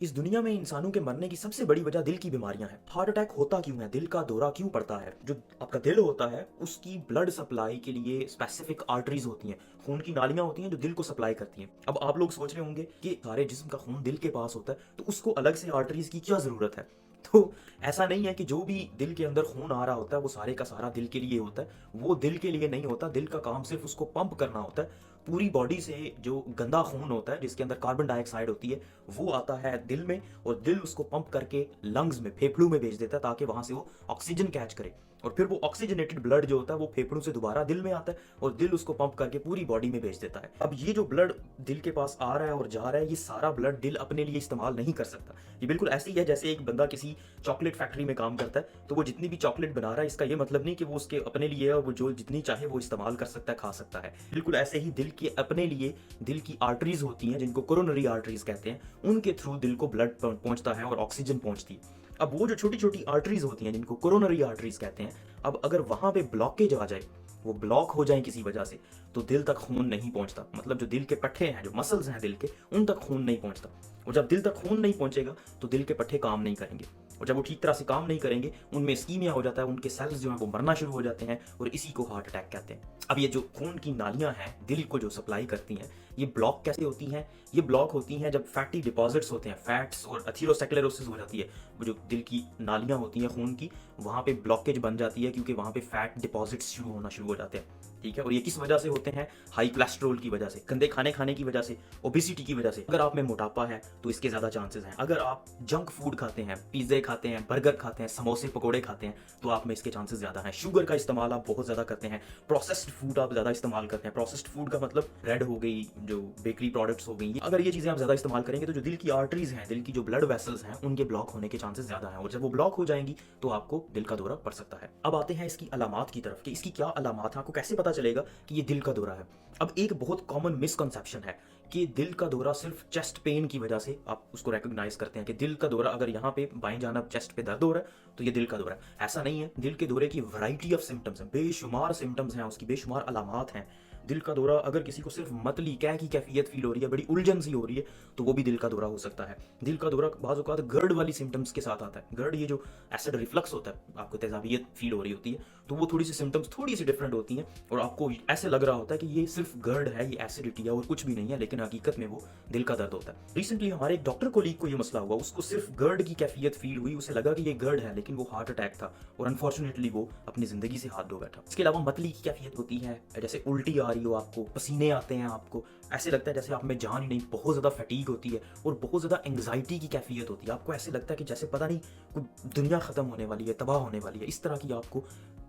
इस दुनिया में इंसानों के मरने की सबसे बड़ी वजह दिल की बीमारियां हैं। हार्ट अटैक होता क्यों है, दिल का दौरा क्यों पड़ता है? जो आपका दिल होता है उसकी ब्लड सप्लाई के लिए स्पेसिफिक आर्टरीज होती हैं, खून की नालियां होती हैं जो दिल को सप्लाई करती हैं। अब आप लोग सोच रहे होंगे कि सारे जिस्म का खून दिल के पास होता है तो उसको अलग से आर्टरीज की क्या जरूरत है? तो ऐसा नहीं है कि जो भी दिल के अंदर खून आ रहा होता है वो सारे का सारा दिल के लिए होता है। वो दिल के लिए नहीं होता, दिल का काम सिर्फ उसको पंप करना होता है। पूरी बॉडी से जो गंदा खून होता है जिसके अंदर कार्बन डाइऑक्साइड होती है वो आता है दिल में, और दिल उसको पंप करके लंग्स में, फेफड़ों में भेज देता है ताकि वहां से वो ऑक्सीजन कैच करे। और फिर वो ऑक्सीजनेटेड ब्लड जो होता है वो फेफड़ों से दोबारा दिल में आता है और दिल उसको पंप करके पूरी बॉडी में भेज देता है। अब ये जो ब्लड दिल के पास आ रहा है और जा रहा है, ये सारा ब्लड दिल अपने लिए इस्तेमाल नहीं कर सकता। ये बिल्कुल ऐसे ही है जैसे एक बंदा किसी चॉकलेट फैक्ट्री में काम करता है तो वो जितनी भी चॉकलेट बना रहा है इसका ये मतलब नहीं कि वो उसके अपने लिए है और वो जो जितनी चाहे वो इस्तेमाल कर सकता है, खा सकता है। बिल्कुल ऐसे ही दिल के अपने लिए दिल की आर्टरीज होती हैं जिनको कोरोनरी आर्टरीज कहते हैं, उनके थ्रू दिल को ब्लड पहुंचता है और ऑक्सीजन पहुंचती है। अब वो जो छोटी छोटी आर्टरीज होती हैं जिनको कोरोनरी आर्टरीज कहते हैं, अब अगर वहां पे ब्लॉकेज आ जाए, वो ब्लॉक हो जाए किसी वजह से, तो दिल तक खून नहीं पहुंचता। मतलब जो दिल के पट्टे हैं, जो मसल्स हैं दिल के, उन तक खून नहीं पहुंचता। और जब दिल तक खून नहीं पहुंचेगा तो दिल के पट्टे काम नहीं करेंगे, और जब वो ठीक तरह से काम नहीं करेंगे उनमें इस्कीमिया हो जाता है, उनके सेल्स जो हैं वो मरना शुरू हो जाते हैं और इसी को हार्ट अटैक कहते हैं। अब ये जो खून की नालियां हैं दिल को जो सप्लाई करती हैं, ये ब्लॉक कैसे होती हैं? ये ब्लॉक होती हैं जब फैटी डिपॉजिट्स होते हैं, फैट्स, और एथेरोस्क्लेरोसिस हो जाती है। वो जो दिल की नालियां होती हैं खून की, वहां पे ब्लॉकेज बन जाती है क्योंकि वहां पे फैट डिपॉजिट्स शुरू होना शुरू हो जाते हैं। ठीक है, और ये किस वजह से होते हैं? हाई कोलेस्ट्रॉल की वजह से, गंदे खाने खाने की वजह से, ओबेसिटी की वजह से। अगर आप में मोटापा है तो इसके ज्यादा चांसेस हैं। अगर आप जंक फूड खाते हैं, पिज्जे खाते हैं, बर्गर खाते हैं, समोसे पकोड़े खाते हैं, तो आप में इसके चांसेस ज्यादा हैं। शुगर का इस्तेमाल आप बहुत ज्यादा करते हैं, प्रोसेस्ड फूड आप ज्यादा इस्तेमाल करते हैं। प्रोसेस्ड फूड का मतलब ब्रेड हो गई, जो बेकरी प्रोडक्ट्स हो गई, अगर ये चीजें आप ज्यादा इस्तेमाल करेंगे तो जो दिल की आर्टरीज हैं, दिल की जो ब्लड वेसल्स हैं, उनके ब्लॉक होने के चांसेस ज्यादा हैं, और जब वो ब्लॉक हो जाएंगी तो आपको दिल का दौरा पड़ सकता है। अब आते हैं इसकी अलामात की तरफ कि इसकी क्या अलामात है, आपको कैसे पता चलेगा कि ये दिल का दौरा है। अब एक बहुत कॉमन मिसकंसेप्शन है कि दिल का दौरा सिर्फ चेस्ट पेन की वजह से आप उसको रिकॉग्नाइज करते हैं कि दिल का दौरा अगर यहाँ पे बाएं जानब चेस्ट पे दर्द हो रहा है तो ये दिल का दौरा है। ऐसा नहीं है। दिल के दौरे की वैरायटी ऑफ सिम्टम्स हैं, बेशुमार सिम्टम्स हैं, उसकी बेशुमार अलामात हैं। दिल का दौरा अगर किसी को सिर्फ मतली कै की कैफियत फील हो रही है, बड़ी उलझन सी हो रही है, तो वो भी दिल का दौरा हो सकता है। दिल का दौरा बाज़ औक़ात गर्ड वाली सिम्टम्स के साथ आता है। गर्ड, ये जो एसिड रिफ्लक्स होता है, आपको तेजाबियत फील हो रही होती है, तो वो थोड़ी सी सिम्टम्स थोड़ी सी डिफरेंट होती हैं और आपको ऐसे लग रहा होता है कि ये सिर्फ गर्ड है, ये एसिडिटी है और कुछ भी नहीं है, लेकिन हकीकत में वो दिल का दर्द होता है। रिसेंटली हमारे एक डॉक्टर कोलीग को ये मसला हुआ, उसको सिर्फ गर्ड की कैफियत फील हुई, उसे लगा कि ये गर्ड है, लेकिन वो हार्ट अटैक था और अनफॉर्चुनेटली वो अपनी जिंदगी से हाथ धो बैठा। इसके अलावा मतली की कैफियत होती है, जैसे उल्टी आ रही हो आपको, पसीने आते हैं आपको, ऐसे लगता है जैसे आप में जान ही नहीं, बहुत ज़्यादा फटीग होती है और बहुत ज़्यादा एंग्जाइटी की कैफियत होती है। आपको ऐसे लगता है कि जैसे पता नहीं कोई दुनिया ख़त्म होने वाली है, तबाह होने वाली है, इस तरह की आपको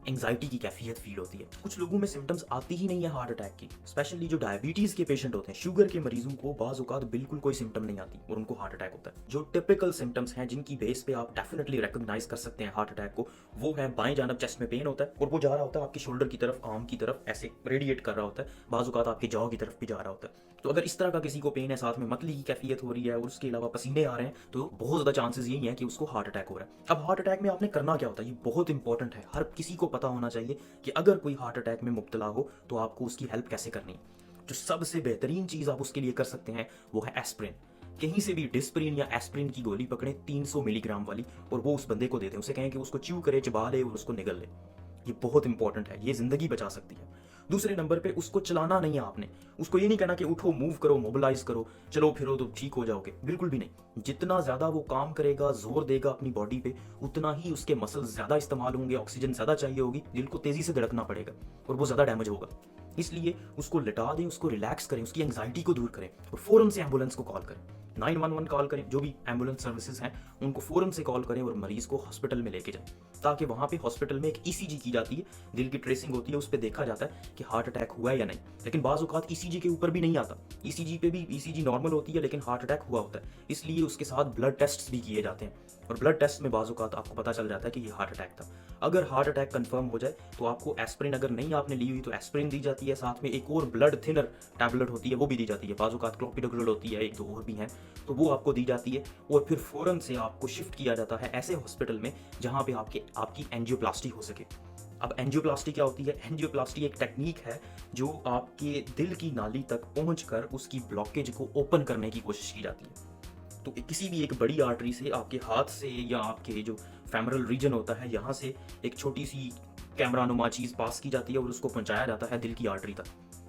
एंग्जाइटी की कैफियत फील होती है। कुछ लोगों में सिम्टम्स आती ही नहीं है हार्ट अटैक की, स्पेशली जो डायबिटीज़ के पेशेंट होते हैं, शुगर के मरीजों को बाज़ औक़ात बिल्कुल कोई सिम्टम नहीं आती और उनको हार्ट अटैक होता है। जो टिपिकल सिम्टम्स हैं जिनकी बेस पे आप डेफिनेटली रिकॉग्नाइज कर सकते हैं हार्ट अटैक को, वो है बाएं जानब चेस्ट में पेन होता है और वो जा रहा होता है आपकी शोल्डर की तरफ, आर्म की तरफ, ऐसे रेडिएट कर रहा होता है, बाज़ औक़ात आपकी जॉ की तरफ भी जा रहा होता है। तो अगर इस तरह का किसी को पेन है, साथ में मतली की कैफियत हो रही है और उसके अलावा पसीने आ रहे हैं, तो बहुत ज़्यादा चांसेस यही है कि उसको हार्ट अटैक हो रहा है। अब हार्ट अटैक में आपने करना क्या होता है, ये बहुत इंपॉर्टेंट है, हर किसी को पता होना चाहिए कि अगर कोई हार्ट अटैक में मुब्तला हो तो आपको उसकी हेल्प कैसे करनी है। जो सबसे बेहतरीन चीज़ आप उसके लिए कर सकते हैं वो है एस्प्रिन। कहीं से भी डिस्प्रिन या एस्प्रिन की गोली पकड़ें 300 मिलीग्राम वाली, और वो उस बंदे को दे दें, उसे कहें कि उसको च्यू करे, चबा ले और उसको निगल ले। ये बहुत इंपॉर्टेंट है, ये जिंदगी बचा सकती है। दूसरे नंबर पे उसको चलाना नहीं है आपने, उसको ये नहीं कहना कि उठो, मूव करो, मोबिलाइज करो, चलो फिरो तो ठीक हो जाओगे, बिल्कुल भी नहीं। जितना ज्यादा वो काम करेगा, जोर देगा अपनी बॉडी पे, उतना ही उसके मसल्स ज्यादा इस्तेमाल होंगे, ऑक्सीजन ज्यादा चाहिए होगी, दिल को तेजी से धड़कना पड़ेगा और वो ज्यादा डैमेज होगा। इसलिए उसको लिटा दें, उसको रिलैक्स करें, उसकी एंग्जाइटी को दूर करें और फौरन से एम्बुलेंस को कॉल करें। 911 कॉल करें, जो भी एम्बुलेंस सर्विसेज हैं उनको फौरन से कॉल करें और मरीज को हॉस्पिटल में लेके जाएं, ताकि वहाँ पे हॉस्पिटल में एक ईसीजी की जाती है, दिल की ट्रेसिंग होती है, उस पर देखा जाता है कि हार्ट अटैक हुआ है या नहीं। लेकिन बाज़ औक़ात ईसीजी के ऊपर भी नहीं आता, ईसीजी पे भी ईसीजी नॉर्मल होती है लेकिन हार्ट अटैक हुआ होता है, इसलिए उसके साथ ब्लड टेस्ट भी किए जाते हैं और ब्लड टेस्ट में बाज़ औक़ात आपको पता चल जाता है कि ये हार्ट अटैक था। अगर हार्ट अटैक कंफर्म हो जाए तो आपको एस्प्रिन, अगर नहीं आपने ली हुई तो एस्प्रिन दी जाती है, साथ में एक और ब्लड थिनर टैबलेट होती है वो भी दी जाती है, बाज़ औक़ात क्लोपिडोग्रेल होती है, एक दो और भी हैं, तो वो आपको दी जाती है और फिर फ़ौरन से आपको शिफ्ट किया जाता है ऐसे हॉस्पिटल में जहाँ पे आपकी एंजियोप्लास्टी हो सके। अब एंजियोप्लास्टी क्या होती है? एंजियोप्लास्टी एक टेक्निक है जो आपके दिल की नाली तक पहुंचकर उसकी ब्लॉकेज को ओपन करने की कोशिश की जाती है। तो किसी भी एक बड़ी आर्टरी से आपके हाथ से या आपके जो फेमरल रीजन होता है यहाँ से एक छोटी सी कैमरा नुमा चीज़ पास की जाती है और उसको पहुंचाया जाता है दिल की आर्टरी तक।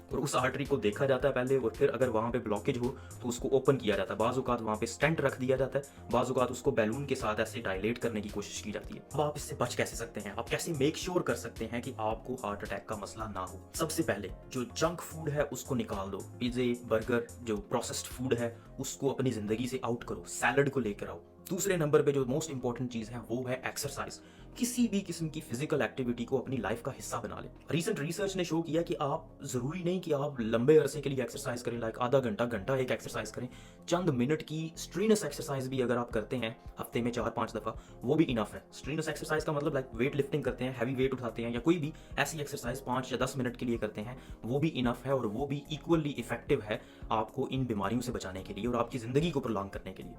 और उस आर्टरी को देखा जाता है पहले, और फिर अगर वहाँ पे ब्लॉकेज हो तो उसको ओपन किया जाता है। बाज़ औक़ात वहाँ पे स्टेंट रख दिया जाता है, बाज़ औक़ात उसको बैलून के साथ ऐसे डायलेट करने की कोशिश की जाती है। अब आप इससे बच कैसे सकते हैं, आप कैसे मेक श्योर कर सकते हैं कि आपको हार्ट अटैक का मसला ना हो? सबसे पहले जो जंक फूड है उसको निकाल दो। पिज़्ज़े, बर्गर, जो प्रोसेस्ड फूड है उसको अपनी ज़िंदगी से आउट करो, सैलड को लेकर आओ। दूसरे नंबर पे जो मोस्ट इंपॉर्टेंट चीज़ है वो है एक्सरसाइज। किसी भी किस्म की फिजिकल एक्टिविटी को अपनी लाइफ का हिस्सा बना लें। रिसेंट रिसर्च ने शो किया कि आप ज़रूरी नहीं कि आप लंबे अरसे के लिए एक्सरसाइज करें, लाइक आधा घंटा घंटा एक एक्सरसाइज करें। चंद मिनट की स्ट्रीनस एक्सरसाइज भी अगर आप करते हैं हफ्ते में 4-5 दफ़ा, वो भी इनफ है। स्ट्रीनस एक्सरसाइज का मतलब लाइक वेट लिफ्टिंग करते हैं, हैवी वेट उठाते हैं, या कोई भी ऐसी एक्सरसाइज 5 या 10 मिनट के लिए करते हैं, वो भी इनफ है और वो भी इक्वली इफेक्टिव है आपको इन बीमारियों से बचाने के लिए और आपकी ज़िंदगी को प्रोलॉन्ग करने के लिए।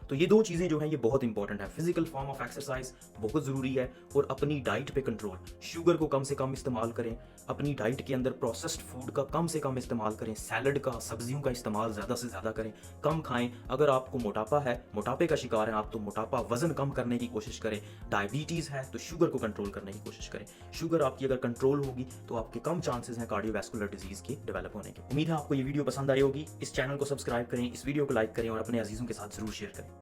तो ये दो चीज़ें जो हैं ये बहुत इंपॉर्टेंट है। फिजिकल फॉर्म ऑफ एक्सरसाइज बहुत ज़रूरी है, और अपनी डाइट पे कंट्रोल, शुगर को कम से कम इस्तेमाल करें, अपनी डाइट के अंदर प्रोसेस्ड फूड का कम से कम इस्तेमाल करें, सैलड का, सब्जियों का इस्तेमाल ज़्यादा से ज़्यादा करें, कम खाएं। अगर आपको मोटापा है, मोटापे का शिकार हैं आप, तो मोटापा वजन कम करने की कोशिश करें। डायबिटीज़ है तो शुगर को कंट्रोल करने की कोशिश करें। शुगर आपकी अगर कंट्रोल होगी तो आपके कम चांसेस हैं कार्डियोवैस्कुलर डिजीज़ के डेवलप होने के। उम्मीद है आपको ये वीडियो पसंद आई होगी। इस चैनल को सब्सक्राइब करें, इस वीडियो को लाइक करें और अपने अजीज़ों के साथ ज़रूर शेयर करें।